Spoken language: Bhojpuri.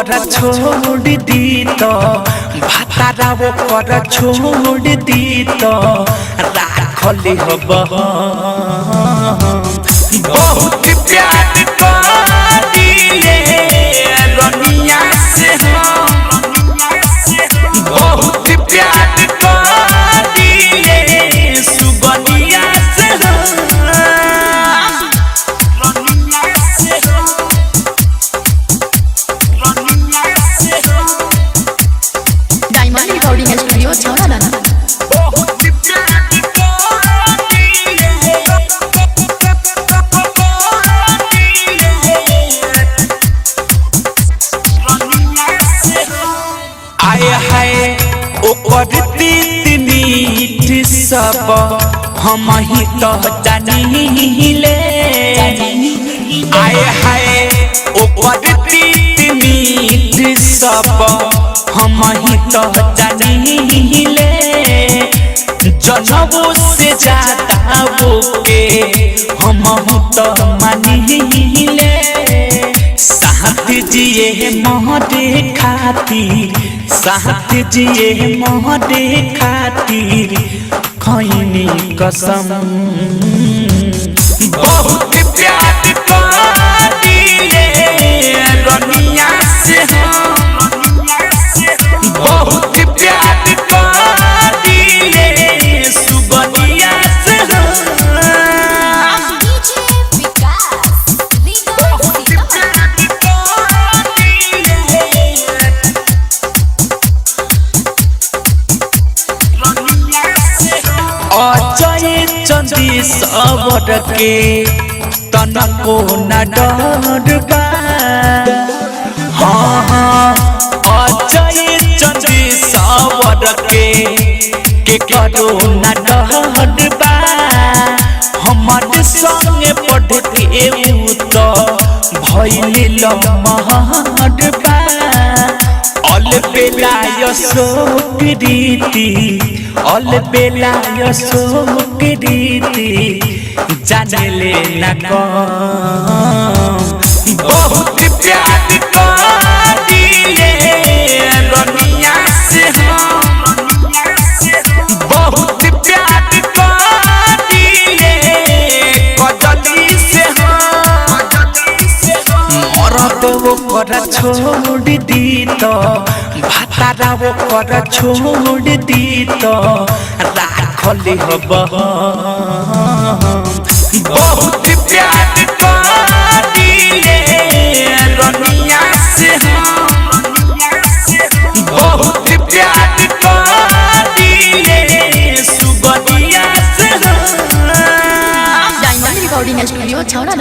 कर छोड़ दी तो भातारा वो कर छोड़ दी तो राखली हब बहुत प्यार करिले रनिया से बहुत प्यार करिले सुगनिया से डायमंड रिकॉर्डिंग स्टूडियो छौड़ा सब हम ही तो जानिले आए हाय ओकर मीठ सब हम ही तो जानिले जनबो से ज्यादा वो के हम तो मानिले साथ जिए मोहरे खातिर साथ जिए मोहरे खातिर खैनी कसम बहुत प्यार करिले रनिया से बहुत प्यार करिले सुगनिया से अजय चंदी सबर के तनको न डरबा हाँ हाँ अजय चंदी सबर के करो न डरबा हमार संगे पढ़ के तो भइले लमहरबा अल बेला यशोकृति अल बेला यशोकृति जाने न कम बहुत प्यार करिले रनिया से बहुत प्यार करिले कजली से मरद वो कर छोड़ दी तो भातारा वो कर छोड़ दी तो राखली हब बहुत प्यार करिले रनिया से बहुत प्यार करिले सुगनिया से डायमंड रिकॉर्डिंग स्टूडियो छौड़ा